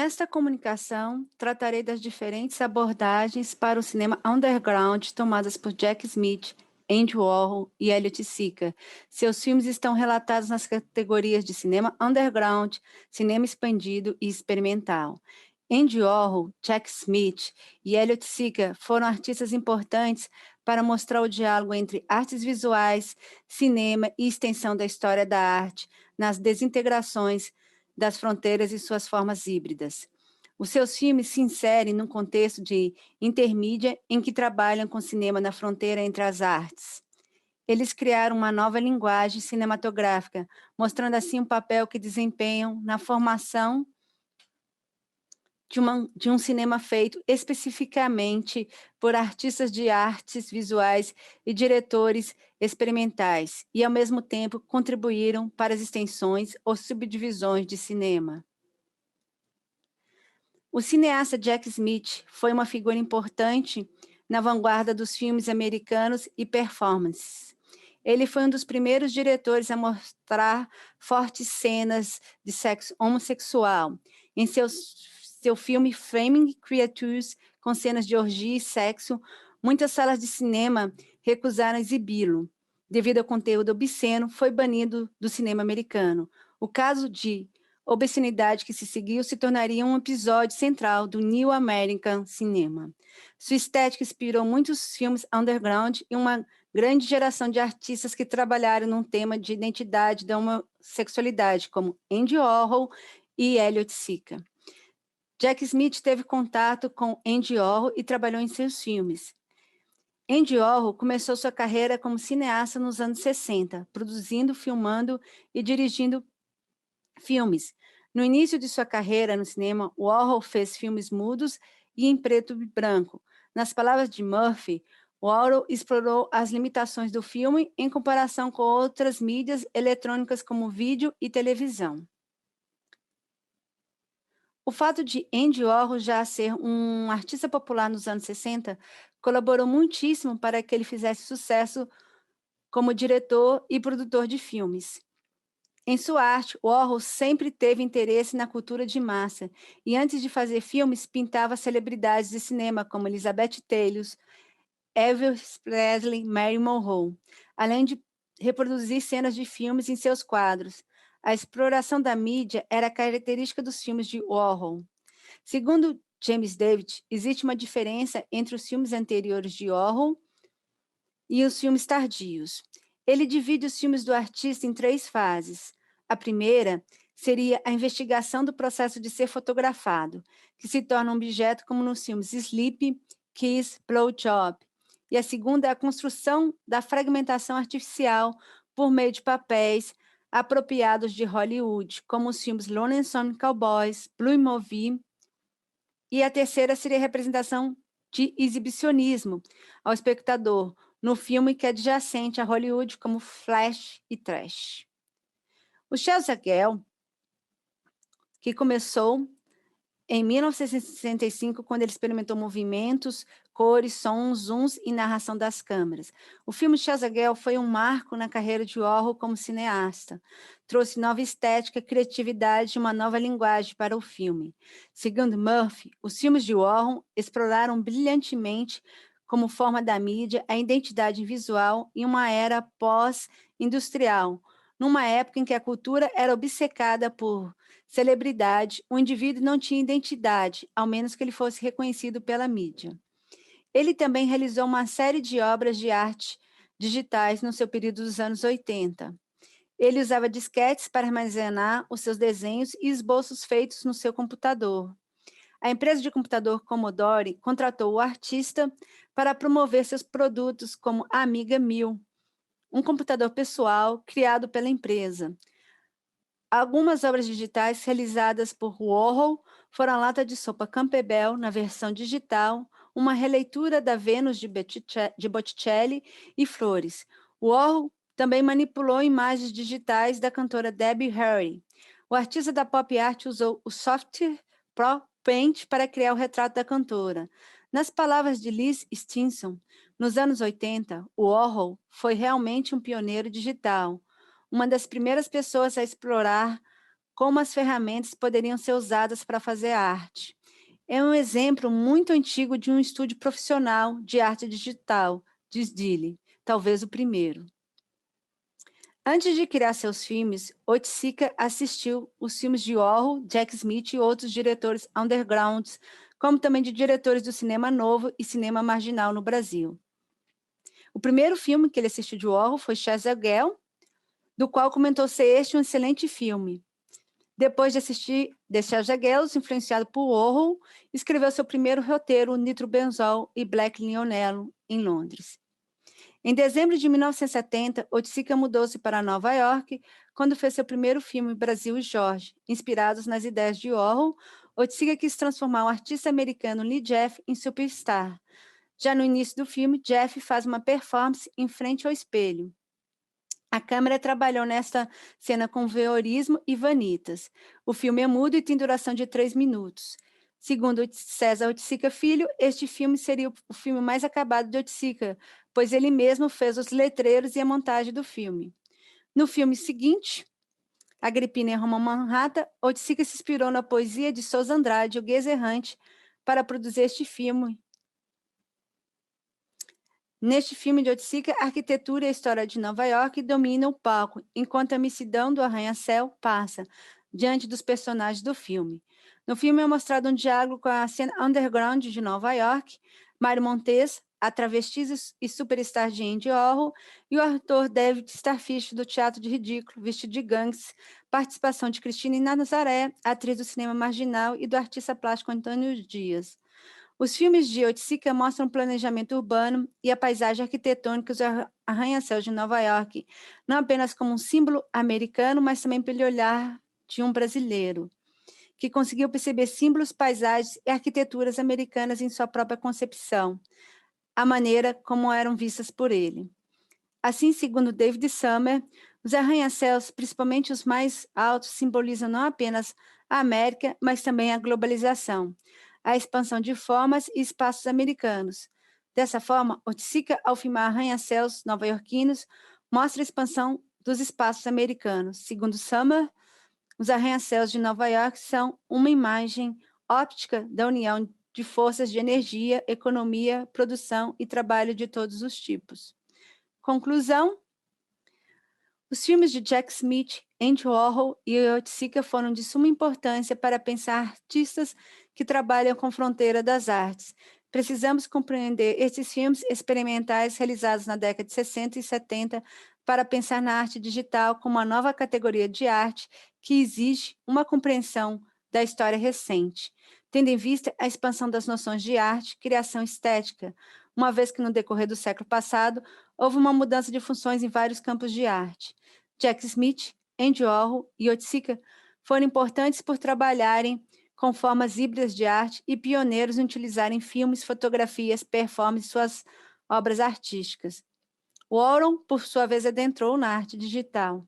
Nesta comunicação, tratarei das diferentes abordagens para o cinema underground tomadas por Jack Smith, Andy Warhol e Elliot Sica. Seus filmes estão relatados nas categorias de cinema underground, cinema expandido e experimental. Andy Warhol, Jack Smith e Elliot Sica foram artistas importantes para mostrar o diálogo entre artes visuais, cinema e extensão da história da arte nas desintegrações das fronteiras e suas formas híbridas. Os seus filmes se inserem num contexto de intermídia em que trabalham com cinema na fronteira entre as artes. Eles criaram uma nova linguagem cinematográfica, mostrando assim o papel que desempenham na formação de um cinema feito especificamente por artistas de artes visuais e diretores experimentais, e ao mesmo tempo contribuíram para as extensões ou subdivisões de cinema. O cineasta Jack Smith foi uma figura importante na vanguarda dos filmes americanos e performances. Ele foi um dos primeiros diretores a mostrar fortes cenas de sexo homossexual em seu filme Flaming Creatures, com cenas de orgia e sexo. Muitas salas de cinema recusaram exibi-lo. Devido ao conteúdo obsceno, foi banido do cinema americano. O caso de obscenidade que se seguiu se tornaria um episódio central do New American Cinema. Sua estética inspirou muitos filmes underground e uma grande geração de artistas que trabalharam num tema de identidade da homossexualidade, como Andy Warhol e Elliot Sica. Jack Smith teve contato com Andy Warhol e trabalhou em seus filmes. Andy Warhol começou sua carreira como cineasta nos anos 60, produzindo, filmando e dirigindo filmes. No início de sua carreira no cinema, Warhol fez filmes mudos e em preto e branco. Nas palavras de Murphy, Warhol explorou as limitações do filme em comparação com outras mídias eletrônicas como vídeo e televisão. O fato de Andy Warhol já ser um artista popular nos anos 60 colaborou muitíssimo para que ele fizesse sucesso como diretor e produtor de filmes. Em sua arte, Warhol sempre teve interesse na cultura de massa e, antes de fazer filmes, pintava celebridades de cinema como Elizabeth Taylor, Elvis Presley, Marilyn Monroe, além de reproduzir cenas de filmes em seus quadros. A exploração da mídia era característica dos filmes de Warhol. Segundo James David, existe uma diferença entre os filmes anteriores de Warhol e os filmes tardios. Ele divide os filmes do artista em 3 fases. A primeira seria a investigação do processo de ser fotografado, que se torna um objeto como nos filmes Sleep, Kiss, Blowjob. E a segunda é a construção da fragmentação artificial por meio de papéis apropriados de Hollywood, como os filmes Lonesome Cowboys, Blue Movie. E a terceira seria a representação de exibicionismo ao espectador, no filme que é adjacente a Hollywood, como Flash e Trash. O Chazagel, que começou em 1965, quando ele experimentou movimentos, cores, sons, zooms e narração das câmeras. O filme Chazagel foi um marco na carreira de Warhol como cineasta. Trouxe nova estética, criatividade e uma nova linguagem para o filme. Segundo Murphy, os filmes de Warhol exploraram brilhantemente, como forma da mídia, a identidade visual em uma era pós-industrial, numa época em que a cultura era obcecada por celebridade, o indivíduo não tinha identidade, ao menos que ele fosse reconhecido pela mídia. Ele também realizou uma série de obras de arte digitais no seu período dos anos 80. Ele usava disquetes para armazenar os seus desenhos e esboços feitos no seu computador. A empresa de computador Commodore contratou o artista para promover seus produtos como a Amiga 1000, um computador pessoal criado pela empresa. Algumas obras digitais realizadas por Warhol foram a lata de sopa Campbell na versão digital, uma releitura da Vênus de Botticelli e flores. Warhol também manipulou imagens digitais da cantora Debbie Harry. O artista da pop art usou o software Pro Paint para criar o retrato da cantora. Nas palavras de Liz Stinson, nos anos 80, Warhol foi realmente um pioneiro digital, uma das primeiras pessoas a explorar como as ferramentas poderiam ser usadas para fazer arte. É um exemplo muito antigo de um estúdio profissional de arte digital, diz Dille, talvez o primeiro. Antes de criar seus filmes, Oiticica assistiu os filmes de Warhol, Jack Smith e outros diretores undergrounds, como também de diretores do cinema novo e cinema marginal no Brasil. O primeiro filme que ele assistiu de Warhol foi Chazagel, do qual comentou ser este um excelente filme. Depois de assistir The Chazagels, influenciado por Warhol, escreveu seu primeiro roteiro, Nitrobenzol e Black Lionel, em Londres. Em dezembro de 1970, Oiticica mudou-se para Nova York, quando fez seu primeiro filme, Brasil e Jorge. Inspirados nas ideias de Warhol, Oiticica quis transformar o artista americano Lee Jeff em superstar. Já no início do filme, Jeff faz uma performance em frente ao espelho. A câmera trabalhou nesta cena com voyeurismo e vanitas. O filme é mudo e tem duração de 3 minutos. Segundo César Oiticica Filho, este filme seria o filme mais acabado de Oiticica, pois ele mesmo fez os letreiros e a montagem do filme. No filme seguinte, Agripina em Roma Manhattan, Oiticica se inspirou na poesia de Sousa Andrade, O Guês Errante, para produzir este filme. Neste filme de Oiticica, a arquitetura e a história de Nova York dominam o palco, enquanto a missidão do arranha-céu passa diante dos personagens do filme. No filme é mostrado um diálogo com a cena underground de Nova York, Mário Montes, a travesti e superstar de Andy Warhol, e o ator David Starfish, do Teatro de Ridículo, vestido de gangues, participação de Cristina Nazaré, atriz do cinema marginal, e do artista plástico Antônio Dias. Os filmes de Oiticica mostram o planejamento urbano e a paisagem arquitetônica dos arranha-céus de Nova York, não apenas como um símbolo americano, mas também pelo olhar de um brasileiro, que conseguiu perceber símbolos, paisagens e arquiteturas americanas em sua própria concepção, a maneira como eram vistas por ele. Assim, segundo David Summer, os arranha-céus, principalmente os mais altos, simbolizam não apenas a América, mas também a globalização, a expansão de formas e espaços americanos. Dessa forma, Oiticica, ao filmar arranha-céus nova-iorquinos, mostra a expansão dos espaços americanos. Segundo Summer, os arranha-céus de Nova York são uma imagem óptica da união de forças de energia, economia, produção e trabalho de todos os tipos. Conclusão: os filmes de Jack Smith, Andy Warhol e Oiticica foram de suma importância para pensar artistas que trabalham com a fronteira das artes. Precisamos compreender esses filmes experimentais realizados na década de 60 e 70 para pensar na arte digital como uma nova categoria de arte que exige uma compreensão da história recente, tendo em vista a expansão das noções de arte, criação estética, uma vez que no decorrer do século passado houve uma mudança de funções em vários campos de arte. Jack Smith, Andy Warhol e Oiticica foram importantes por trabalharem com formas híbridas de arte e pioneiros em utilizarem filmes, fotografias, performances e suas obras artísticas. Warhol, por sua vez, adentrou na arte digital.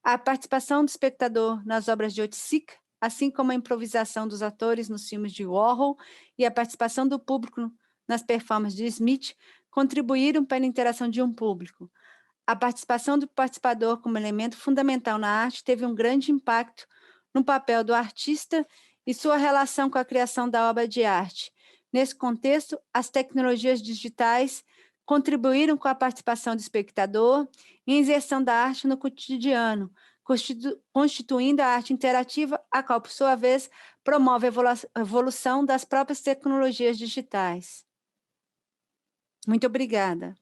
A participação do espectador nas obras de Oiticica, assim como a improvisação dos atores nos filmes de Warhol e a participação do público nas performances de Smith, contribuíram para a interação de um público. A participação do participador como elemento fundamental na arte teve um grande impacto no papel do artista e sua relação com a criação da obra de arte. Nesse contexto, as tecnologias digitais contribuíram com a participação do espectador e a inserção da arte no cotidiano, constituindo a arte interativa, a qual, por sua vez, promove a evolução das próprias tecnologias digitais. Muito obrigada.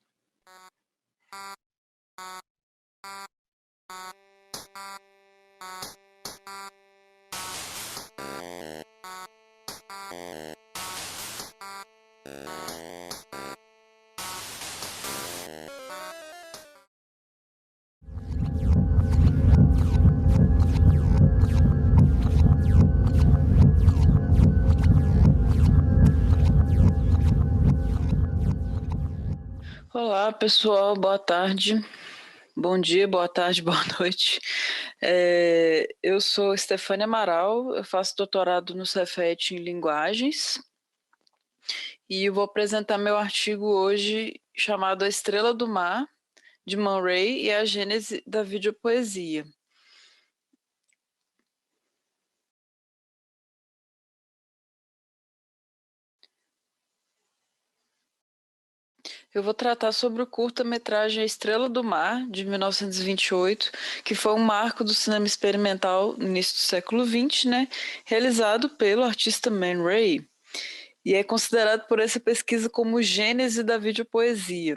Olá, pessoal, boa tarde. Bom dia, boa tarde, boa noite. Eu sou Stefânia Amaral, eu faço doutorado no Cefet em Linguagens e eu vou apresentar meu artigo hoje chamado A Estrela do Mar, de Man Ray e a Gênese da Videopoesia. Eu vou tratar sobre o curta-metragem A Estrela do Mar, de 1928, que foi um marco do cinema experimental no início do século XX, né, realizado pelo artista Man Ray, e é considerado por essa pesquisa como o gênese da videopoesia.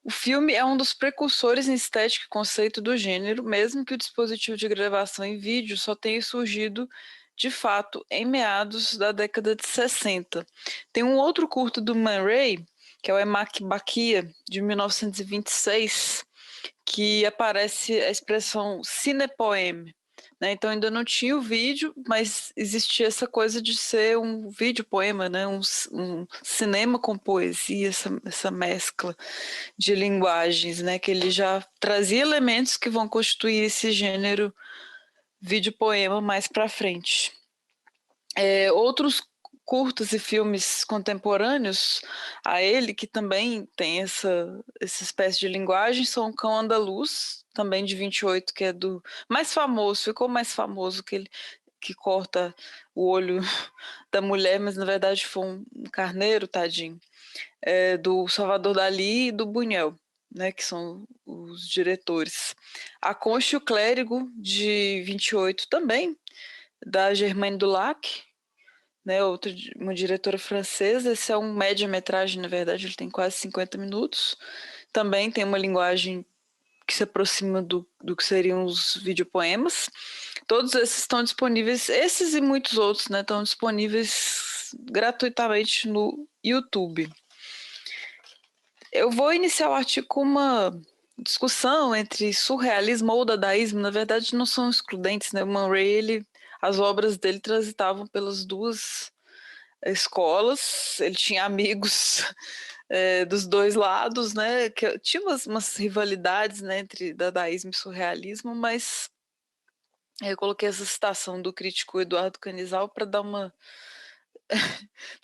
O filme é um dos precursores em estética e conceito do gênero, mesmo que o dispositivo de gravação em vídeo só tenha surgido de fato em meados da década de 60. Tem um outro curto do Man Ray, que é o Emak Bakia, de 1926, que aparece a expressão cinepoeme, né? Então ainda não tinha o vídeo, mas existia essa coisa de ser um vídeo poema, né? Um cinema com poesia, essa mescla de linguagens, né? Que ele já trazia elementos que vão constituir esse gênero vídeo poema mais para frente. Outros curtas e filmes contemporâneos a ele, que também tem essa espécie de linguagem, são O Cão Andaluz, também de 28, que é do mais famoso, ficou mais famoso que corta o olho da mulher, mas na verdade foi um carneiro, tadinho, do Salvador Dalí e do Buñuel, né, que são os diretores. A Concha e o Clérigo, de 28, também, da Germaine Dulac, né, uma diretora francesa. Esse é um média-metragem, na verdade, ele tem quase 50 minutos. Também tem uma linguagem que se aproxima do que seriam os videopoemas. Todos esses estão disponíveis, esses e muitos outros, né, estão disponíveis gratuitamente no YouTube. Eu vou iniciar o artigo com uma discussão entre surrealismo ou dadaísmo. Na verdade, não são excludentes, né? O Man Ray, as obras dele transitavam pelas duas escolas, ele tinha amigos dos dois lados, né? Que tinha umas rivalidades, né, entre dadaísmo e surrealismo, mas eu coloquei essa citação do crítico Eduardo Canizal para dar uma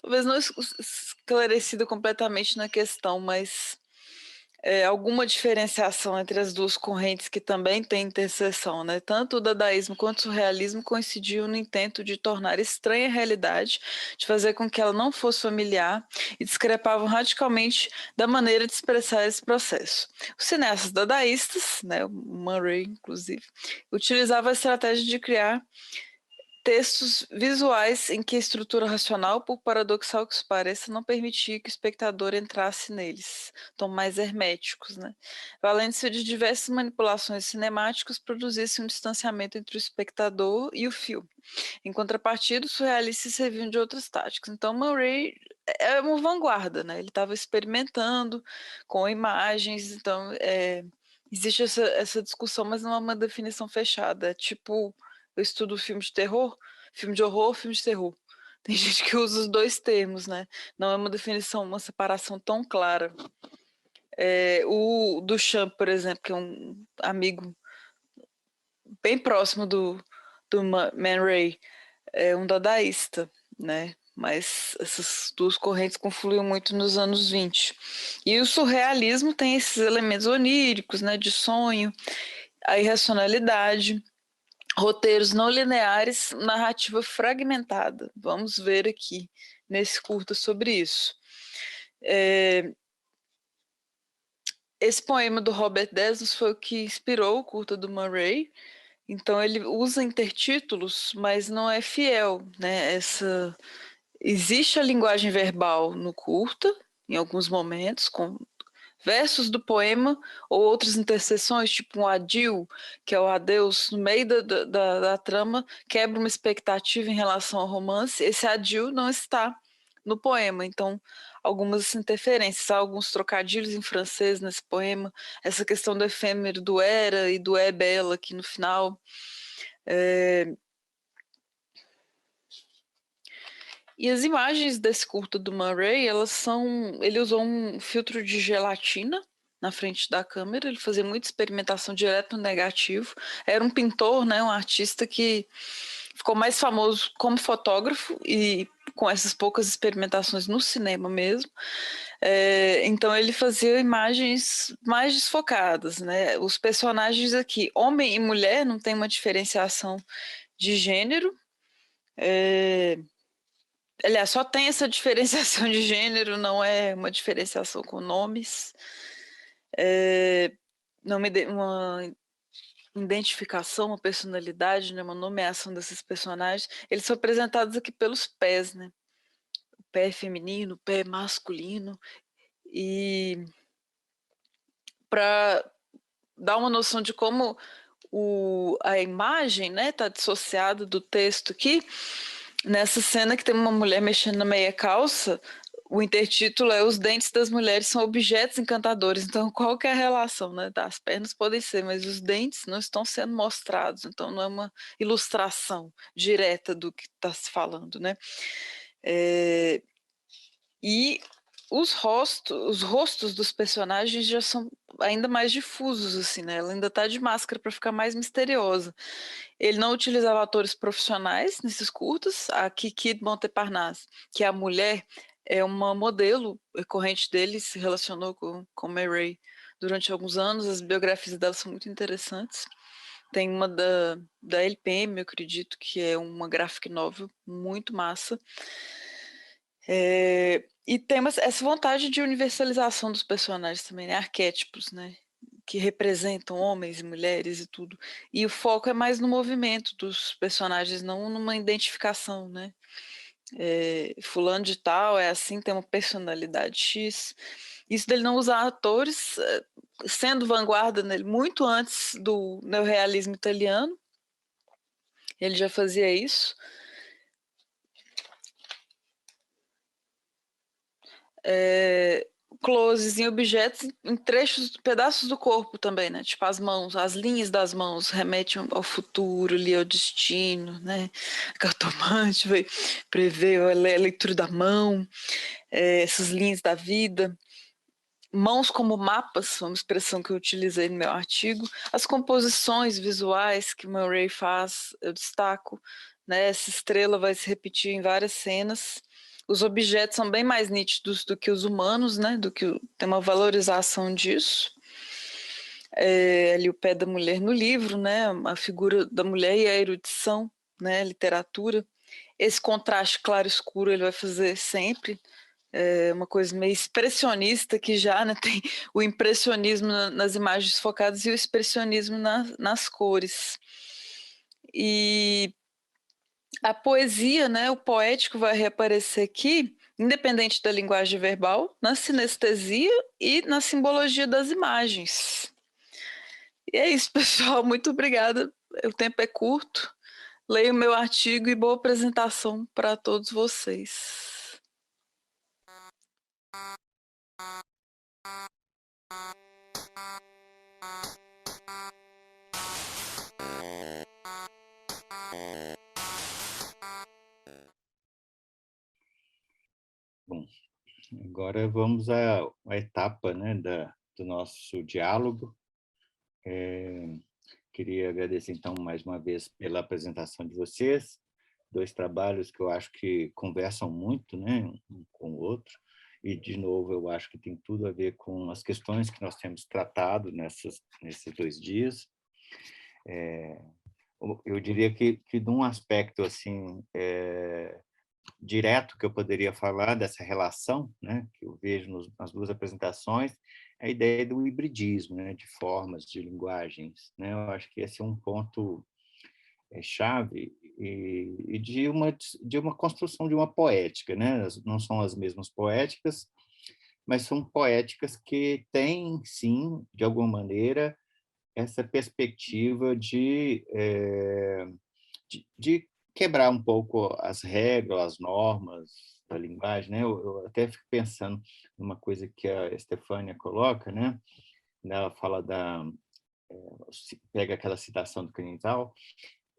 talvez não esclarecida completamente na questão, mas alguma diferenciação entre as duas correntes que também têm interseção, né? Tanto o dadaísmo quanto o surrealismo coincidiam no intento de tornar estranha a realidade, de fazer com que ela não fosse familiar, e discrepavam radicalmente da maneira de expressar esse processo. Os cineastas dadaístas, né, o Man Ray, inclusive, utilizavam a estratégia de criar textos visuais em que a estrutura racional, por paradoxal que isso pareça, não permitia que o espectador entrasse neles, tão mais herméticos, né? Valendo-se de diversas manipulações cinemáticas, produzia-se um distanciamento entre o espectador e o filme. Em contrapartida, os surrealistas serviam de outras táticas. Então, Man Ray é uma vanguarda, né? Ele estava experimentando com imagens, então existe essa discussão, mas não é uma definição fechada. É tipo, eu estudo filme de terror, filme de horror, filme de terror. Tem gente que usa os dois termos, né? Não é uma definição, uma separação tão clara. O Duchamp, por exemplo, que é um amigo bem próximo do Man Ray, é um dadaísta, né? Mas essas duas correntes confluíam muito nos anos 20. E o surrealismo tem esses elementos oníricos, né? De sonho, a irracionalidade, roteiros não lineares, narrativa fragmentada. Vamos ver aqui nesse curta sobre isso. Esse poema do Robert Desnos foi o que inspirou o curta do Man Ray. Então ele usa intertítulos, mas não é fiel, né? Existe a linguagem verbal no curta, em alguns momentos, com versos do poema ou outras interseções, tipo um adio, que é o adeus, no meio da trama, quebra uma expectativa em relação ao romance. Esse adio não está no poema, então algumas interferências, há alguns trocadilhos em francês nesse poema, essa questão do efêmero, do era e do é bela aqui no final. E as imagens desse curta do Man Ray, ele usou um filtro de gelatina na frente da câmera, ele fazia muita experimentação direto no negativo. Era um pintor, né, um artista que ficou mais famoso como fotógrafo e com essas poucas experimentações no cinema mesmo. Então ele fazia imagens mais desfocadas, né? Os personagens aqui, homem e mulher, não tem uma diferenciação de gênero. Aliás, só tem essa diferenciação de gênero, não é uma diferenciação com nomes. Não uma identificação, uma personalidade, né, uma nomeação desses personagens. Eles são apresentados aqui pelos pés, né? O pé feminino, o pé masculino. E para dar uma noção de como a imagem, né, está dissociada do texto aqui, nessa cena que tem uma mulher mexendo na meia calça, o intertítulo é Os dentes das mulheres são objetos encantadores. Então, qual que é a relação, né? As pernas podem ser, mas os dentes não estão sendo mostrados. Então, não é uma ilustração direta do que está se falando, né? E os rostos dos personagens já são ainda mais difusos, assim, né? Ela ainda está de máscara para ficar mais misteriosa. Ele não utilizava atores profissionais nesses curtas. A Kiki Montparnasse, que é a mulher, é uma modelo recorrente dele, se relacionou com May Ray durante alguns anos. As biografias dela são muito interessantes. Tem uma da LPM, eu acredito, que é uma graphic novel muito massa. E tem essa vontade de universalização dos personagens também, né? Arquétipos, né? Que representam homens e mulheres e tudo. E o foco é mais no movimento dos personagens, não numa identificação, né? Fulano de tal é assim, tem uma personalidade X. Isso dele não usar atores, sendo vanguarda nele muito antes do neorrealismo italiano. Ele já fazia isso. Closes em objetos, em trechos, pedaços do corpo também, né? Tipo as mãos, as linhas das mãos remetem ao futuro, ali ao destino, né? A cartomante vai prever a leitura da mão, essas linhas da vida. Mãos como mapas, uma expressão que eu utilizei no meu artigo. As composições visuais que o Murray faz, eu destaco, né? Essa estrela vai se repetir em várias cenas. Os objetos são bem mais nítidos do que os humanos, né? Tem uma valorização disso. Ali o pé da mulher no livro, né? A figura da mulher e a erudição, né? Literatura. Esse contraste claro-escuro ele vai fazer sempre. Uma coisa meio expressionista que já, né, tem o impressionismo nas imagens focadas e o expressionismo nas cores. E a poesia, né, o poético vai reaparecer aqui, independente da linguagem verbal, na sinestesia e na simbologia das imagens. E é isso, pessoal. Muito obrigada. O tempo é curto. Leia o meu artigo e boa apresentação para todos vocês. Bom, agora vamos à etapa, né, do nosso diálogo. Queria agradecer, então, mais uma vez pela apresentação de vocês, dois trabalhos que eu acho que conversam muito, né, um com o outro, e, de novo, eu acho que tem tudo a ver com as questões que nós temos tratado nesses 2 dias. Eu diria que de um aspecto assim direto que eu poderia falar dessa relação, né, que eu vejo nas duas apresentações, é a ideia do hibridismo, né, de formas, de linguagens, né? Eu acho que esse é um ponto chave e de uma construção de uma poética, né? Não são as mesmas poéticas, mas são poéticas que têm, sim, de alguma maneira, essa perspectiva de quebrar um pouco as regras, as normas da linguagem, né? Eu até fico pensando numa coisa que a Estefânia coloca, né? Ela fala pega aquela citação do Kenintal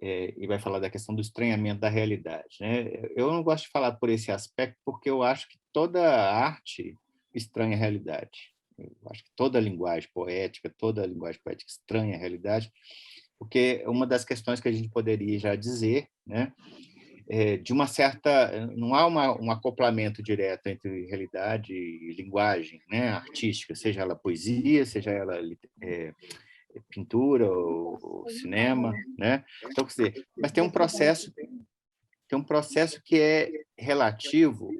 e vai falar da questão do estranhamento da realidade, né? Eu não gosto de falar por esse aspecto porque eu acho que toda arte estranha a realidade. Eu acho que toda linguagem poética estranha a realidade, porque uma das questões que a gente poderia já dizer, né, de uma certa, não há um acoplamento direto entre realidade e linguagem, né, artística, seja ela poesia, seja ela pintura ou cinema, né? Então, quer dizer, mas tem um processo tem um processo que é relativo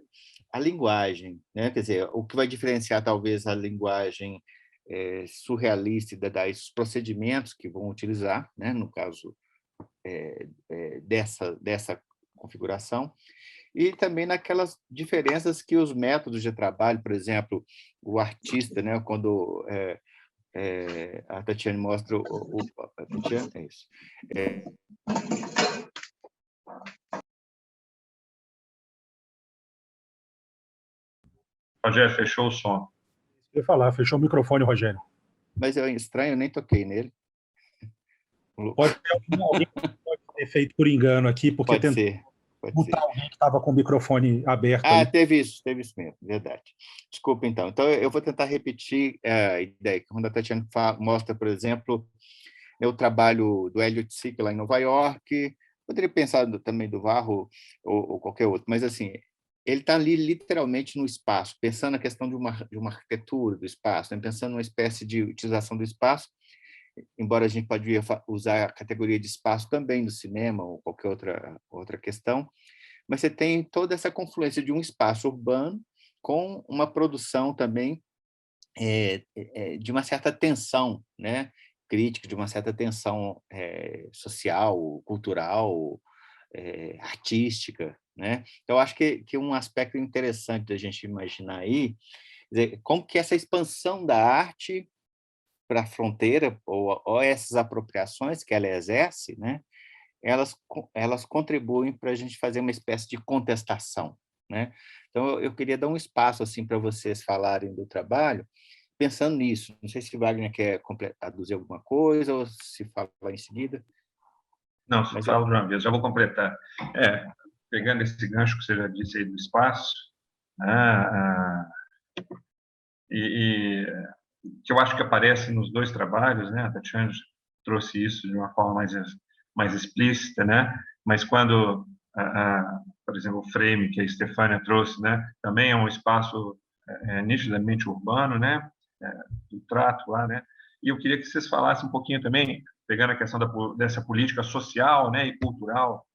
à linguagem, né? Quer dizer, o que vai diferenciar talvez a linguagem surrealista e dadaísta, os procedimentos que vão utilizar, né? No caso dessa configuração, e também naquelas diferenças que os métodos de trabalho, por exemplo, o artista, né? Quando a Tatiane mostra a Tatiane, é isso. Rogério, fechou o som. Eu ia falar, fechou o microfone, Rogério. Mas é estranho, eu nem toquei nele. Pode ter alguém que pode ter feito por engano aqui, porque Pode ser. mutar alguém que estava com o microfone aberto. Ah, aí. teve isso mesmo, verdade. Desculpa, então. Então, eu vou tentar repetir a ideia. Quando a Tatiana mostra, por exemplo, o trabalho do Elliot Sick lá em Nova York, poderia pensar também do Varro ou qualquer outro, mas assim, ele está ali literalmente no espaço, pensando na questão de uma arquitetura do espaço, né? Pensando numa espécie de utilização do espaço, embora a gente poderia usar a categoria de espaço também no cinema ou qualquer outra questão, mas você tem toda essa confluência de um espaço urbano com uma produção também de uma certa tensão, né, crítica, de uma certa tensão social, cultural, artística, né? Então, acho que um aspecto interessante da gente imaginar aí, dizer, como que essa expansão da arte para a fronteira, ou essas apropriações que ela exerce, né, elas contribuem para a gente fazer uma espécie de contestação, né? Então, eu queria dar um espaço assim para vocês falarem do trabalho, pensando nisso. Não sei se o Wagner quer aduzir alguma coisa ou se fala em seguida. Não, se falo de uma vez, já vou completar. Pegando esse gancho que você já disse aí do espaço, e que eu acho que aparece nos dois trabalhos, né? A Tatiana trouxe isso de uma forma mais explícita, né? Mas quando, por exemplo, o frame que a Estefânia trouxe, né? Também é um espaço nitidamente urbano, né? Do trato lá, né? E eu queria que vocês falassem um pouquinho também, pegando a questão dessa política social, né? E cultural,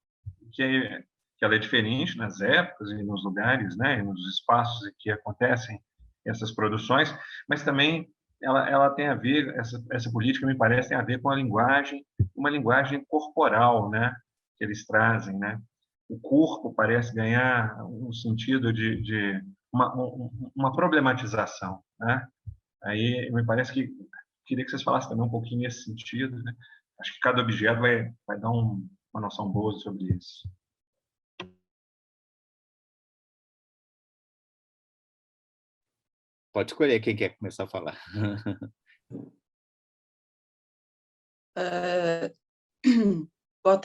que ela é diferente nas épocas e nos lugares, né? E nos espaços em que acontecem essas produções, mas também ela tem a ver, essa política me parece tem a ver com a linguagem, uma linguagem corporal, né, que eles trazem, né? O corpo parece ganhar um sentido de uma problematização, né? Aí me parece que queria que vocês falassem também um pouquinho nesse sentido, né? Acho que cada objeto vai dar uma noção boa sobre isso. Pode escolher quem quer começar a falar.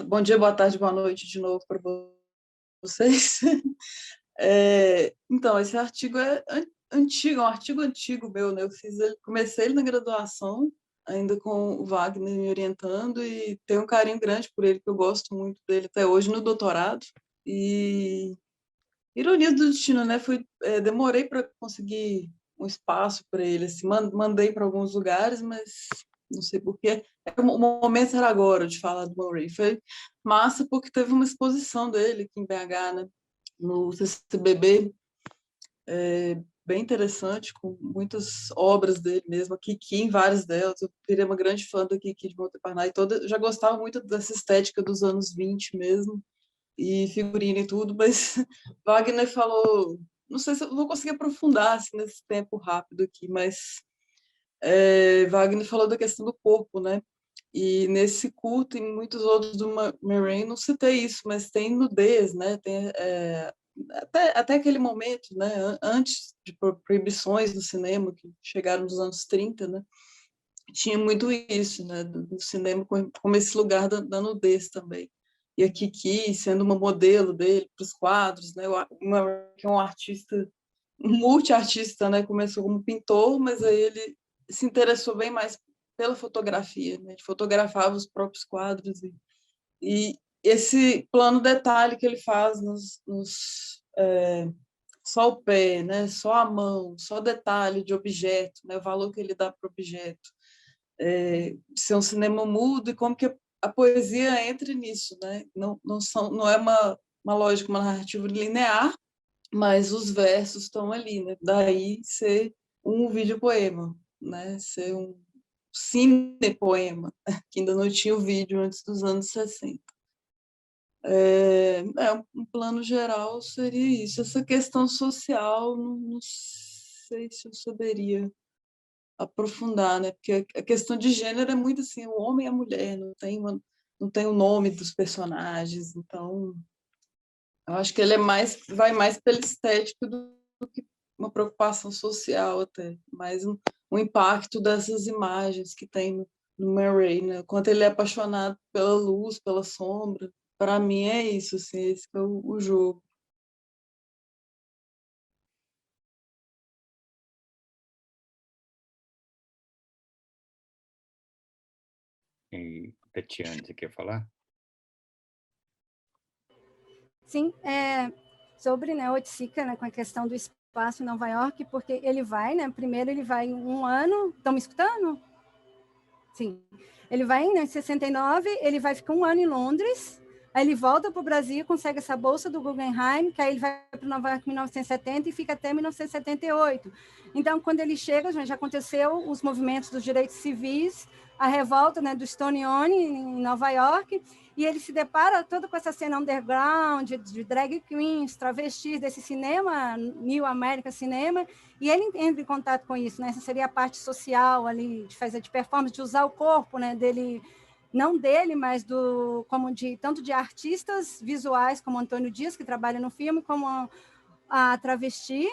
Bom dia, boa tarde, boa noite de novo para vocês. Então, esse artigo é antigo, é um artigo antigo meu, né? Comecei ele na graduação, ainda com o Wagner me orientando, e tenho um carinho grande por ele, que eu gosto muito dele até hoje no doutorado. E ironia do destino, né? Demorei para conseguir um espaço para ele, assim, mandei para alguns lugares, mas não sei porquê. O momento era agora de falar do Murray. Foi massa porque teve uma exposição dele aqui em BH, né? No CCBB, bem interessante, com muitas obras dele mesmo, a Kiki em várias delas. Eu virei uma grande fã da Kiki de Monteparnasse e toda. Eu já gostava muito dessa estética dos anos 20 mesmo, e figurina e tudo, mas Wagner falou, não sei se eu vou conseguir aprofundar assim, nesse tempo rápido aqui, mas Wagner falou da questão do corpo, né? E nesse culto e muitos outros do Murray, não citei isso, mas tem nudez, né? Tem até aquele momento, né? Antes de proibições no cinema que chegaram nos anos 30, né? Tinha muito isso, né? Do cinema como esse lugar da nudez também. E a Kiki sendo uma modelo dele para os quadros, né? Que é um artista, um multiartista, né? Começou como pintor, mas aí ele se interessou bem mais pela fotografia, né? Ele fotografava os próprios quadros e esse plano detalhe que ele faz só o pé, né? Só a mão, só não de objeto, né? O valor que ele dá para o objeto, de ser um cinema mudo e como que a poesia entra nisso, né? Não é uma uma lógica, uma narrativa linear, mas os versos estão ali, né? Daí ser um videopoema, né? Ser um cinepoema, que ainda não tinha o vídeo antes dos anos 60. Um plano geral seria isso. Essa questão social, não sei se eu saberia aprofundar, né? Porque a questão de gênero é muito assim, o homem e a mulher, não tem o nome dos personagens, então eu acho que ele vai mais pela estética do que uma preocupação social até, mais um impacto dessas imagens que tem no Murray, né? Quanto ele é apaixonado pela luz, pela sombra. Para mim é isso, assim, esse que é o jogo. E, Tatiana, você quer falar? Sim, sobre, né, Oiticica, né, com a questão do espaço em Nova York, porque ele vai, né, primeiro ele vai um ano, estão me escutando? Sim, ele vai em 69, ele vai ficar um ano em Londres, aí ele volta para o Brasil, consegue essa bolsa do Guggenheim, que aí ele vai para Nova York em 1970 e fica até 1978. Então, quando ele chega, já aconteceu os movimentos dos direitos civis, a revolta, né, do Stonewall em Nova York, e ele se depara todo com essa cena underground, de drag queens, travestis, desse cinema, New American Cinema, e ele entra em contato com isso, né? Essa seria a parte social ali, de fazer de performance, de usar o corpo, né, dele, não dele, mas tanto de artistas visuais, como Antônio Dias, que trabalha no filme, como a travesti,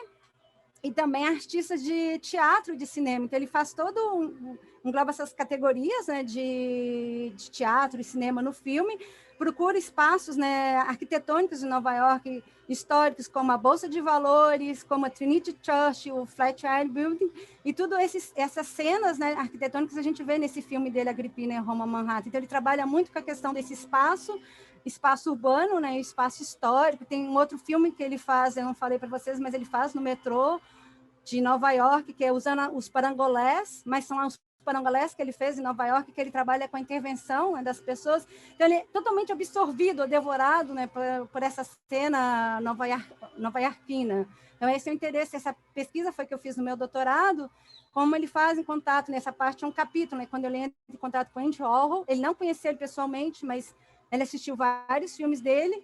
e também artistas de teatro e de cinema. Então, ele faz engloba essas categorias, né, de teatro e cinema no filme, procura espaços, né, arquitetônicos em Nova York, históricos, como a Bolsa de Valores, como a Trinity Church, o Flatiron Building, e todas essas cenas, né, arquitetônicas a gente vê nesse filme dele, Agripina em Roma, Manhattan. Então, ele trabalha muito com a questão desse espaço urbano, né, espaço histórico. Tem um outro filme que ele faz, eu não falei para vocês, mas ele faz no metrô de Nova York, que é usando os parangolés, mas são os parangolés que ele fez em Nova York, que ele trabalha com a intervenção, né, das pessoas. Então, ele é totalmente absorvido, devorado, né, por essa cena nova-iorquina. Então, esse é o interesse, essa pesquisa foi que eu fiz no meu doutorado, como ele faz em contato, nessa parte é um capítulo, né, quando ele entra em contato com Andy Warhol, ele não conhecia ele pessoalmente, mas ele assistiu vários filmes dele.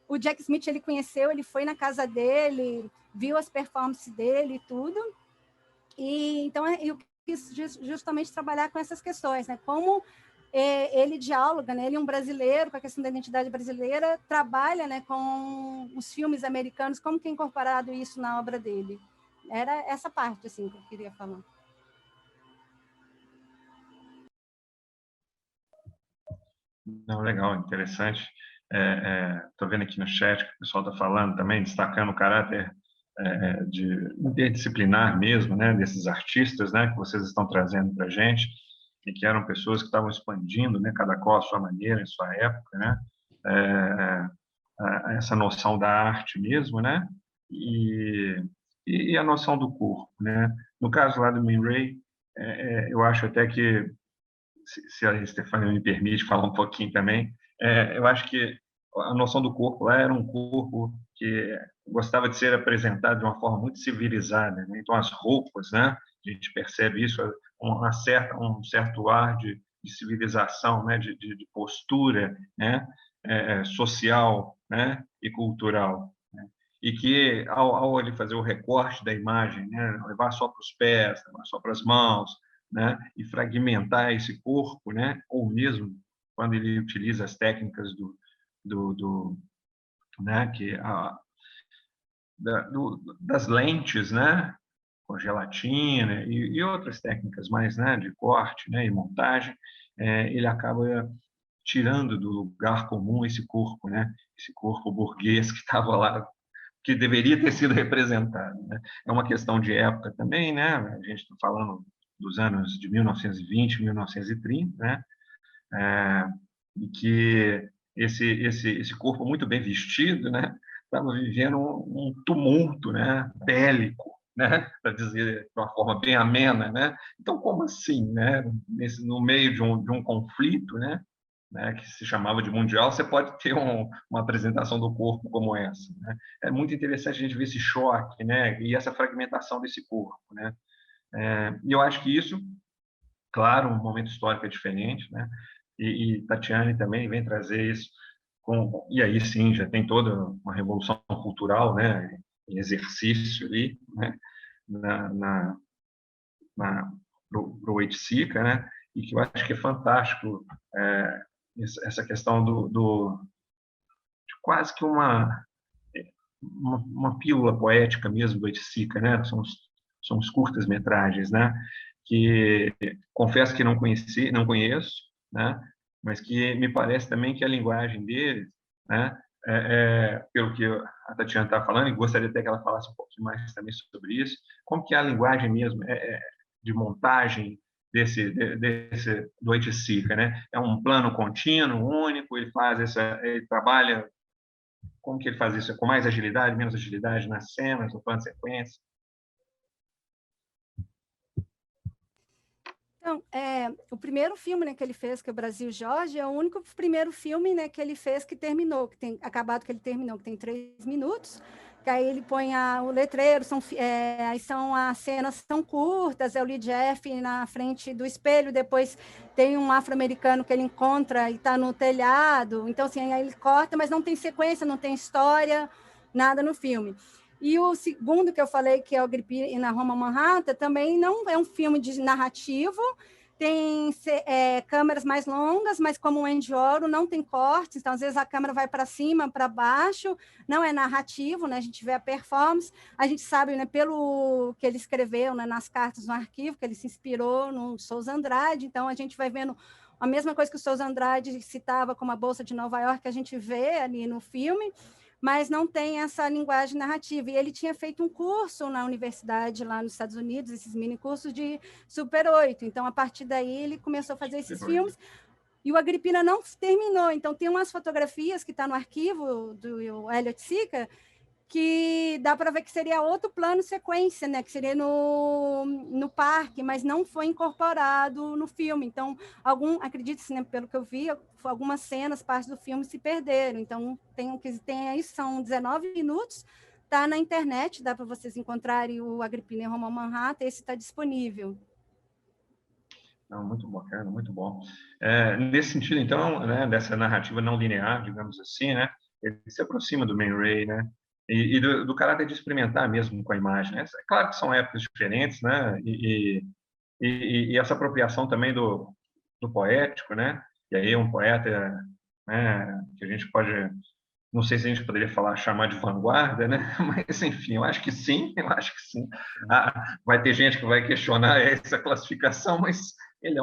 O Jack Smith ele conheceu, ele foi na casa dele, viu as performances dele e tudo. E então eu quis justamente trabalhar com essas questões, né? Como ele dialoga, né? Ele é um brasileiro, com a questão da identidade brasileira, trabalha, né, com os filmes americanos, como que é incorporado isso na obra dele. Era essa parte assim que eu queria falar. Não, legal, interessante. Estou vendo aqui no chat que o pessoal está falando também, destacando o caráter de interdisciplinar mesmo, né, desses artistas, né, que vocês estão trazendo para a gente, e que eram pessoas que estavam expandindo, né, cada qual a sua maneira, em sua época, né, essa noção da arte mesmo, né, e a noção do corpo, né. No caso lá do Man Ray, eu acho até que, se a Stefania me permite falar um pouquinho também, eu acho que a noção do corpo lá era um corpo que gostava de ser apresentado de uma forma muito civilizada, né? Então as roupas, né? A gente percebe isso, um certo ar de civilização, né? De postura, né? Social, né? E cultural, né? E que ao ele fazer o recorte da imagem, né? Levar só para os pés, levar só para as mãos, né? E fragmentar esse corpo, né? Ou mesmo quando ele utiliza as técnicas né? Das lentes, né? Com gelatina e outras técnicas mais, né? De corte, né? E montagem, ele acaba tirando do lugar comum esse corpo, né? Esse corpo burguês que estava lá, que deveria ter sido representado, né? É uma questão de época também, né? A gente está falando dos anos de 1920, 1930, né? E que esse corpo muito bem vestido, né? Estava vivendo um tumulto, né? Bélico, né? Para dizer de uma forma bem amena, né? Então, como assim, né? No meio de um conflito, né? né, que se chamava de mundial, você pode ter uma apresentação do corpo como essa, né? É muito interessante a gente ver esse choque, né, e essa fragmentação desse corpo, né? E eu acho que isso, claro, um momento histórico é diferente, né? E Tatiane também vem trazer isso e aí sim já tem toda uma revolução cultural, né, em exercício ali, né, pro Oiticica, né, e que eu acho que é fantástico essa questão de quase que uma pílula poética mesmo do Oiticica, né, são os curtas-metragens, né, que confesso que não conheço, né, mas que me parece também que a linguagem deles, né, pelo que a Tatiana está falando, e gostaria até que ela falasse um pouquinho mais também sobre isso, como que é a linguagem mesmo de montagem do Oiticica, né? É um plano contínuo, único, ele trabalha, como que ele faz isso? Com mais agilidade, menos agilidade nas cenas, no plano de sequência? Então, o primeiro filme, né, que ele fez, que é o Brasil Jorge, é o único primeiro filme, né, que ele fez que terminou, que tem acabado que ele terminou, que tem 3 minutos, que aí ele põe o letreiro, aí as cenas são curtas, é o Lee Jeff na frente do espelho, depois tem um afro-americano que ele encontra e está no telhado, então assim, aí ele corta, mas não tem sequência, não tem história, nada no filme. E o segundo que eu falei, que é o Gripina Roma Manhattan, também não é um filme de narrativo, tem câmeras mais longas, mas como o Andy Oro não tem cortes, então às vezes a câmera vai para cima, para baixo, não é narrativo, né? A gente vê a performance, a gente sabe, né, pelo que ele escreveu, né, nas cartas no arquivo, que ele se inspirou no Souza Andrade, então a gente vai vendo a mesma coisa que o Souza Andrade citava como a Bolsa de Nova York, que a gente vê ali no filme, mas não tem essa linguagem narrativa. E ele tinha feito um curso na universidade lá nos Estados Unidos, esses mini cursos de Super 8. Então, a partir daí, ele começou a fazer esses filmes. E o Agripina não terminou. Então, tem umas fotografias que está no arquivo do Elliot Sica, que dá para ver que seria outro plano sequência, né? Que seria no parque, mas não foi incorporado no filme. Então, acredite-se, né, pelo que eu vi, algumas cenas, partes do filme se perderam. Então, tem aí, são 19 minutos, tá na internet, dá para vocês encontrarem o Agripina em Roma Manhattan, esse está disponível. Não, muito bacana, muito bom. Nesse sentido, então, né, dessa narrativa não linear, digamos assim, né, ele se aproxima do Man Ray, né, e do caráter de experimentar mesmo com a imagem. Né? É claro que são épocas diferentes, né, e essa apropriação também do poético, né, e aí um poeta, né, que a gente pode, não sei se a gente poderia chamar de vanguarda, né, mas enfim, eu acho que sim. Vai ter gente que vai questionar essa classificação, mas ele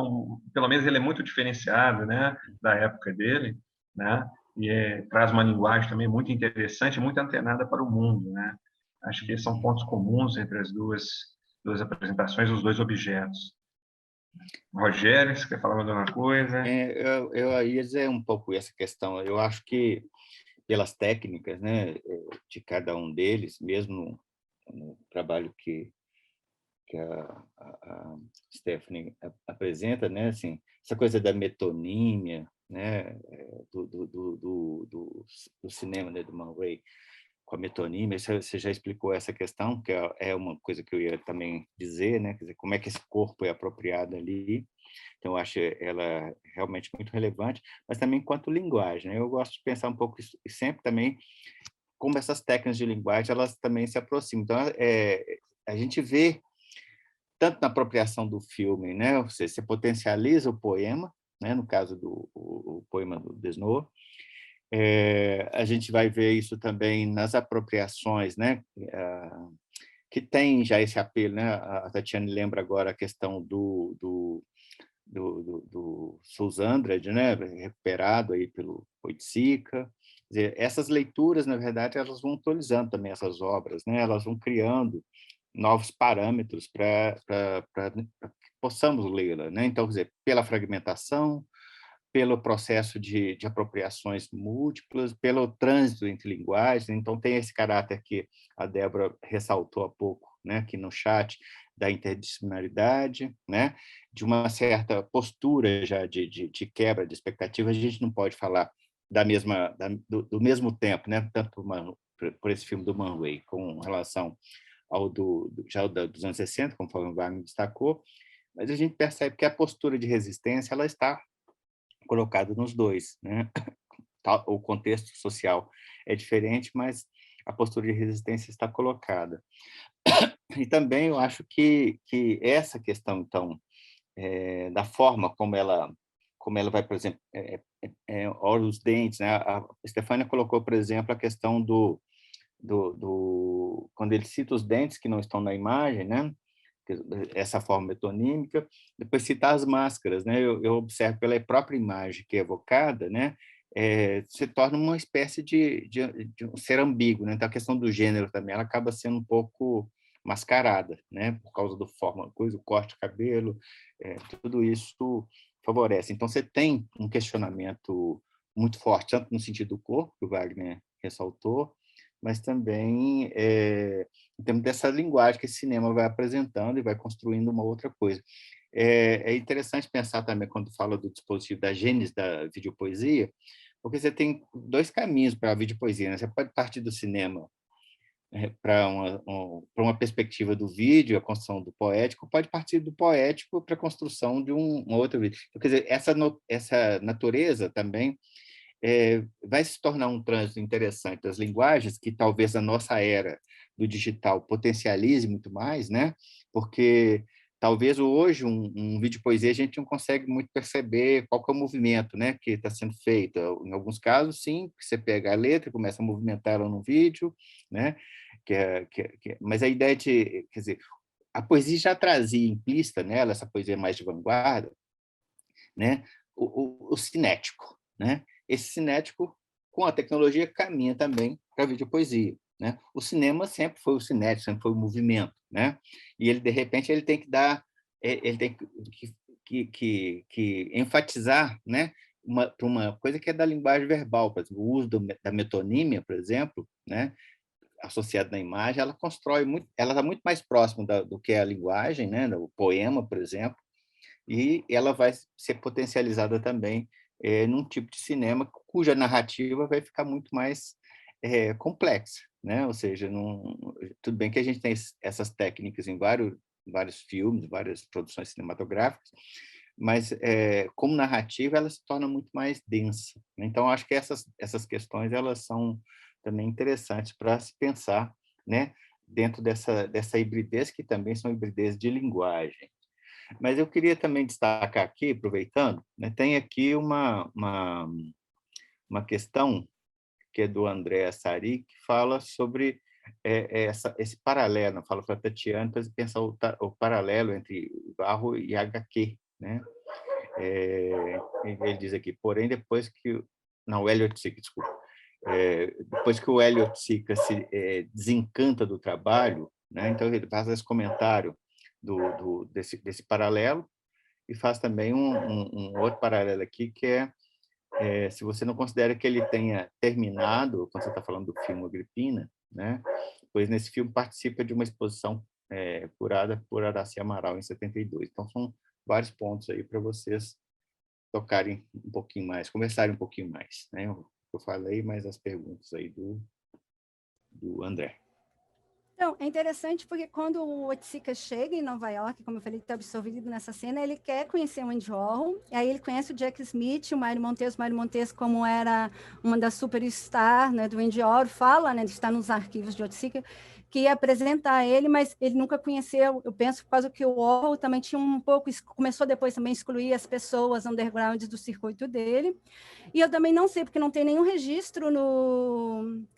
pelo menos ele é muito diferenciado, né, da época dele, né, e traz uma linguagem também muito interessante, muito antenada para o mundo, né. Acho que são pontos comuns entre as duas apresentações, os dois objetos. Rogério, você quer falar mais alguma coisa? Eu ia dizer um pouco essa questão. Eu acho que pelas técnicas, né, de cada um deles, mesmo no trabalho que a Stephanie apresenta, né, assim, essa coisa da metonímia, né, do cinema, né, do Man Ray, com a metonímia. Você já explicou essa questão, que é uma coisa que eu ia também dizer, né, quer dizer, como é que esse corpo é apropriado ali. Então, eu acho ela realmente muito relevante, mas também enquanto linguagem, né? Eu gosto de pensar um pouco isso, e sempre também como essas técnicas de linguagem elas também se aproximam. Então, a gente vê tanto na apropriação do filme, né? Ou seja, você potencializa o poema, né? No caso do o poema do Desnoa. A gente vai ver isso também nas apropriações, né? Que tem já esse apelo, né? A Tatiane lembra agora a questão do Souza Andrade, né? Recuperado aí pelo Oiticica. Essas leituras, na verdade, elas vão atualizando também essas obras, né? Elas vão criando novos parâmetros para que possamos lê-la, né? Então, quer dizer, pela fragmentação, pelo processo de apropriações múltiplas, pelo trânsito entre linguagens. Então, tem esse caráter que a Débora ressaltou há pouco, né, aqui no chat, da interdisciplinaridade, né? De uma certa postura já de quebra de expectativa. A gente não pode falar do mesmo tempo, né? Tanto por esse filme do Man Ray, com relação ao dos anos 60, conforme o Wagner destacou, mas a gente percebe que a postura de resistência ela está colocada nos dois, né? O contexto social é diferente, mas a postura de resistência está colocada. E também eu acho que essa questão, então, da forma como ela vai, por exemplo, olha os dentes, né? A Stefânia colocou, por exemplo, a questão quando ele cita os dentes que não estão na imagem, né? Essa forma metonímica, depois citar as máscaras, né? Eu observo pela própria imagem que é evocada, né? Se torna uma espécie de um ser ambíguo, né? Então a questão do gênero também ela acaba sendo um pouco mascarada, né? Por causa do forma, coisa, o corte de cabelo, tudo isso favorece. Então você tem um questionamento muito forte, tanto no sentido do corpo, que o Wagner ressaltou, mas também em termos dessa linguagem que esse cinema vai apresentando e vai construindo uma outra coisa. É interessante pensar também, quando fala do dispositivo da gênese da videopoesia, porque você tem dois caminhos para a videopoesia, né? Você pode partir do cinema para uma perspectiva do vídeo, a construção do poético, pode partir do poético para a construção de um outro vídeo. Então, quer dizer, essa natureza também vai se tornar um trânsito interessante das linguagens, que talvez a nossa era do digital potencialize muito mais, né? Porque talvez hoje um vídeo poesia a gente não consegue muito perceber qual que é o movimento, né, que está sendo feito. Em alguns casos, sim, você pega a letra e começa a movimentar ela no vídeo, né? Mas a ideia quer dizer, a poesia já trazia implícita nela, essa poesia mais de vanguarda, né? O cinético, né? Esse cinético, com a tecnologia, caminha também para a videopoesia, né? O cinema sempre foi o cinético, sempre foi o movimento, né? E ele, de repente, ele tem que dar, ele tem que enfatizar, né? Para uma coisa que é da linguagem verbal, por exemplo, o uso da metonímia, por exemplo, né? Associada na imagem, ela constrói muito, ela está muito mais próxima do que a linguagem, né? O poema, por exemplo, e ela vai ser potencializada também num tipo de cinema cuja narrativa vai ficar muito mais complexa, né? Ou seja, tudo bem que a gente tem essas técnicas em vários filmes, várias produções cinematográficas, mas como narrativa ela se torna muito mais densa, né? Então acho que essas questões elas são também interessantes para se pensar, né? Dentro dessa hibridez que também são hibridez de linguagem. Mas eu queria também destacar aqui, aproveitando, né, tem aqui uma questão que é do André Assari, que fala sobre esse paralelo, fala para a Tatiana, para pensar o paralelo entre Varro e HQ, né? Ele diz aqui, porém, depois que... Não, o Elliot Sica, desculpa. Depois que o Elliot Sica se desencanta do trabalho, né, então ele faz esse comentário desse paralelo e faz também um outro paralelo aqui, que se você não considera que ele tenha terminado, quando você está falando do filme Agripina, né, pois nesse filme participa de uma exposição curada por Araci Amaral, em 72. Então, são vários pontos aí para vocês tocarem um pouquinho mais, conversarem um pouquinho mais, né? Eu falei, mas as perguntas aí do André. Então, é interessante porque quando o Oiticica chega em Nova York, como eu falei, está absorvido nessa cena, ele quer conhecer o Andy Warhol, e aí ele conhece o Jack Smith, o Mário Montes, como era uma das superstars, né, do Andy Warhol, fala, né, está nos arquivos de Oiticica, que ia apresentar ele, mas ele nunca conheceu, eu penso, por causa que o Warhol também tinha um pouco, começou depois também a excluir as pessoas undergrounds do circuito dele, e eu também não sei, porque não tem nenhum registro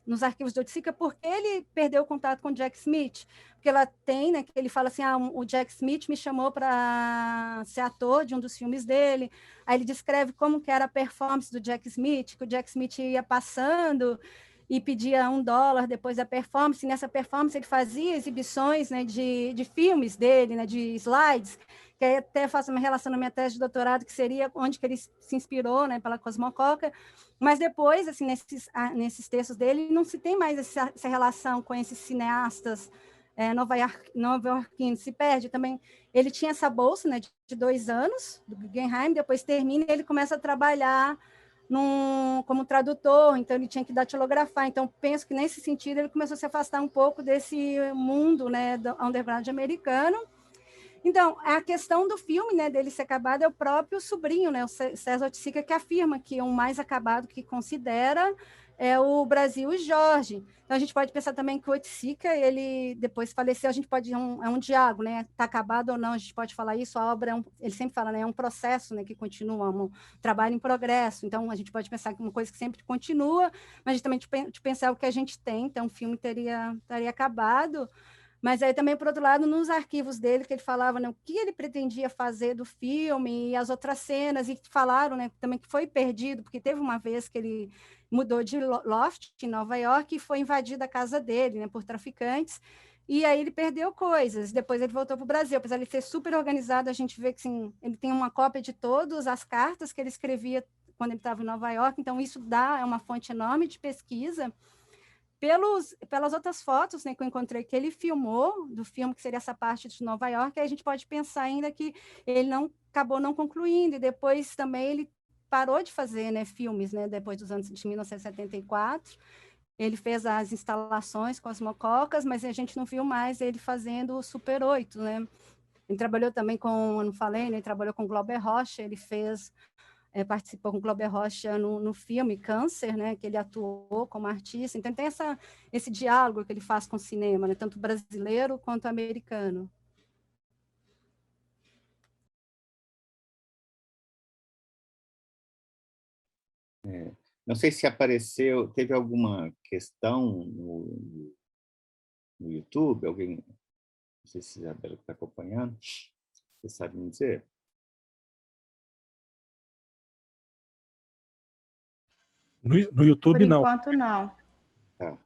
nos arquivos do Oiticica, porque ele perdeu o contato com o Jack Smith, porque ela tem, né, que ele fala assim, o Jack Smith me chamou para ser ator de um dos filmes dele, aí ele descreve como que era a performance do Jack Smith, que o Jack Smith ia passando e pedia $1 depois da performance, e nessa performance ele fazia exibições, né, de filmes dele, né, de slides, que aí até faço uma relação na minha tese de doutorado, que seria onde que ele se inspirou, né, pela Cosmococa, mas depois, assim, nesses textos dele, não se tem mais essa relação com esses cineastas nova-iorquino se perde também. Ele tinha essa bolsa, né, de 2 anos, do Guggenheim, depois termina e ele começa a trabalhar como tradutor, então ele tinha que datilografar. Então, penso que nesse sentido ele começou a se afastar um pouco desse mundo, né, do underground americano. Então, a questão do filme, né, dele ser acabado é o próprio sobrinho, né, o César Oiticica, que afirma que o mais acabado que considera é o Brasil e Jorge. Então, a gente pode pensar também que o Oiticica, ele depois faleceu, a gente pode, é um diálogo, né, está acabado ou não, a gente pode falar isso, a obra, ele sempre fala, né, é um processo, né, que continua, um trabalho em progresso, então a gente pode pensar que uma coisa que sempre continua, mas a gente também de pensar o que a gente tem, então o filme estaria acabado. Mas aí também, por outro lado, nos arquivos dele, que ele falava, né, o que ele pretendia fazer do filme e as outras cenas, e falaram, né, também que foi perdido, porque teve uma vez que ele mudou de loft em Nova York e foi invadida a casa dele, né, por traficantes, e aí ele perdeu coisas. Depois ele voltou para o Brasil, apesar de ele ser super organizado, a gente vê que assim, ele tem uma cópia de todas as cartas que ele escrevia quando ele estava em Nova York, então isso é uma fonte enorme de pesquisa. Pelas outras fotos, né, que eu encontrei que ele filmou, do filme que seria essa parte de Nova York, aí a gente pode pensar ainda que ele acabou não concluindo, e depois também ele parou de fazer, né, filmes, né, depois dos anos de 1974, ele fez as instalações com as mococas, mas a gente não viu mais ele fazendo o Super 8, né, ele trabalhou também eu não falei, né, ele trabalhou com Glauber Rocha, ele participou com Glauber Rocha no filme Câncer, né, que ele atuou como artista. Então, tem esse diálogo que ele faz com o cinema, né, tanto brasileiro quanto americano. Não sei se teve alguma questão no YouTube, alguém, não sei se a Isabela está acompanhando, você sabe me dizer? No YouTube, Por não. enquanto, não. Tá.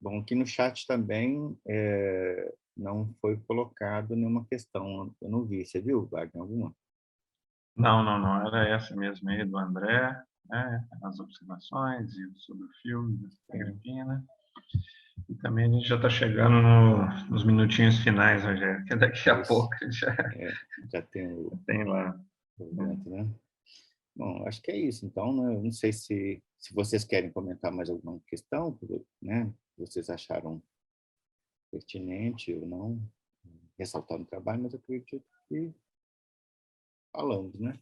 Bom, aqui no chat também não foi colocado nenhuma questão. Eu não vi. Você viu, Wagner, alguma? Não. Era essa mesmo aí do André, né? As observações e sobre o filme da Agripina. E também a gente já está chegando nos minutinhos finais, Rogério, que daqui a pouco já tem lá. Evento, né? Bom, acho que é isso. Então, né? Eu não sei se vocês querem comentar mais alguma questão, né? Vocês acharam pertinente ou não ressaltar no trabalho, mas eu acredito que falamos, né?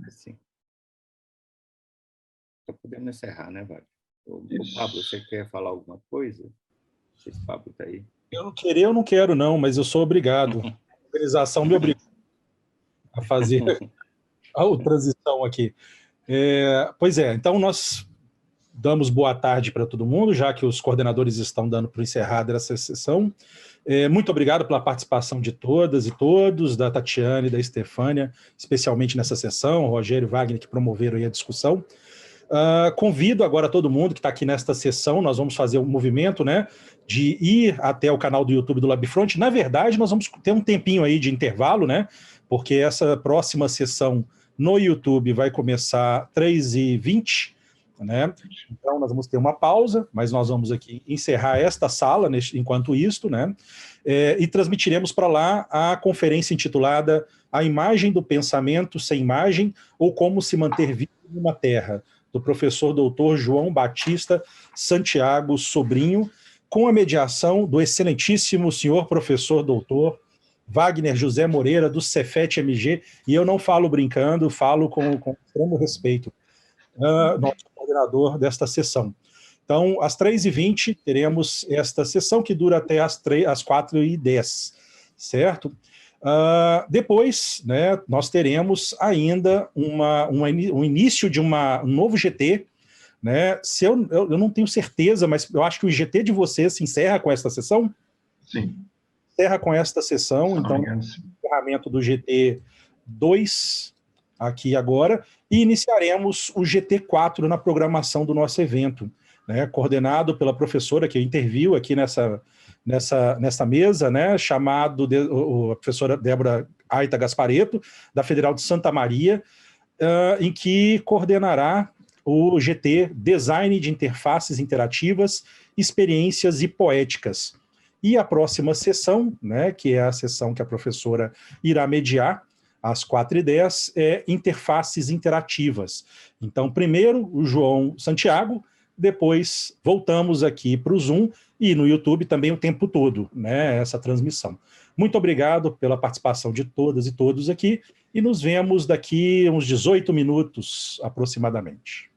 Assim. Já podemos encerrar, né, Wagner? O Pablo, você quer falar alguma coisa? Não sei se o Pablo está aí. Eu não quero, não, mas eu sou obrigado. A organização me obriga a fazer a transição aqui. Pois é, então nós damos boa tarde para todo mundo, já que os coordenadores estão dando por encerrada essa sessão. Muito obrigado pela participação de todas e todos, da Tatiana e da Estefânia, especialmente nessa sessão, o Rogério e Wagner que promoveram aí a discussão. Convido agora todo mundo que está aqui nesta sessão, nós vamos fazer um movimento, né, de ir até o canal do YouTube do Labfront. Na verdade, nós vamos ter um tempinho aí de intervalo, né, porque essa próxima sessão no YouTube vai começar 3h20, né? Então nós vamos ter uma pausa, mas nós vamos aqui encerrar esta sala enquanto isto, né? E transmitiremos para lá a conferência intitulada A Imagem do Pensamento Sem Imagem ou Como Se Manter Vivo numa Terra, do professor doutor João Batista Santiago Sobrinho, com a mediação do excelentíssimo senhor professor doutor Wagner José Moreira, do Cefet-MG, e eu não falo brincando, falo com extremo respeito, nosso coordenador desta sessão. Então, às 3h20, teremos esta sessão que dura até às 4h10, certo? Depois, né, nós teremos ainda um início de um novo GT, né? Eu não tenho certeza, mas eu acho que o GT de vocês se encerra com esta sessão? Sim. Encerra com esta sessão, então, encerramento do GT 2 aqui agora, e iniciaremos o GT4 na programação do nosso evento, né, coordenado pela professora que interviu aqui nessa mesa, né, a professora Débora Aita Gasparetto, da Federal de Santa Maria, em que coordenará o GT Design de Interfaces Interativas, Experiências e Poéticas. E a próxima sessão, né, que é a sessão que a professora irá mediar, às 4h10, é Interfaces Interativas. Então, primeiro, o João Santiago, depois voltamos aqui para o Zoom e no YouTube também o tempo todo, né, essa transmissão. Muito obrigado pela participação de todas e todos aqui e nos vemos daqui uns 18 minutos aproximadamente.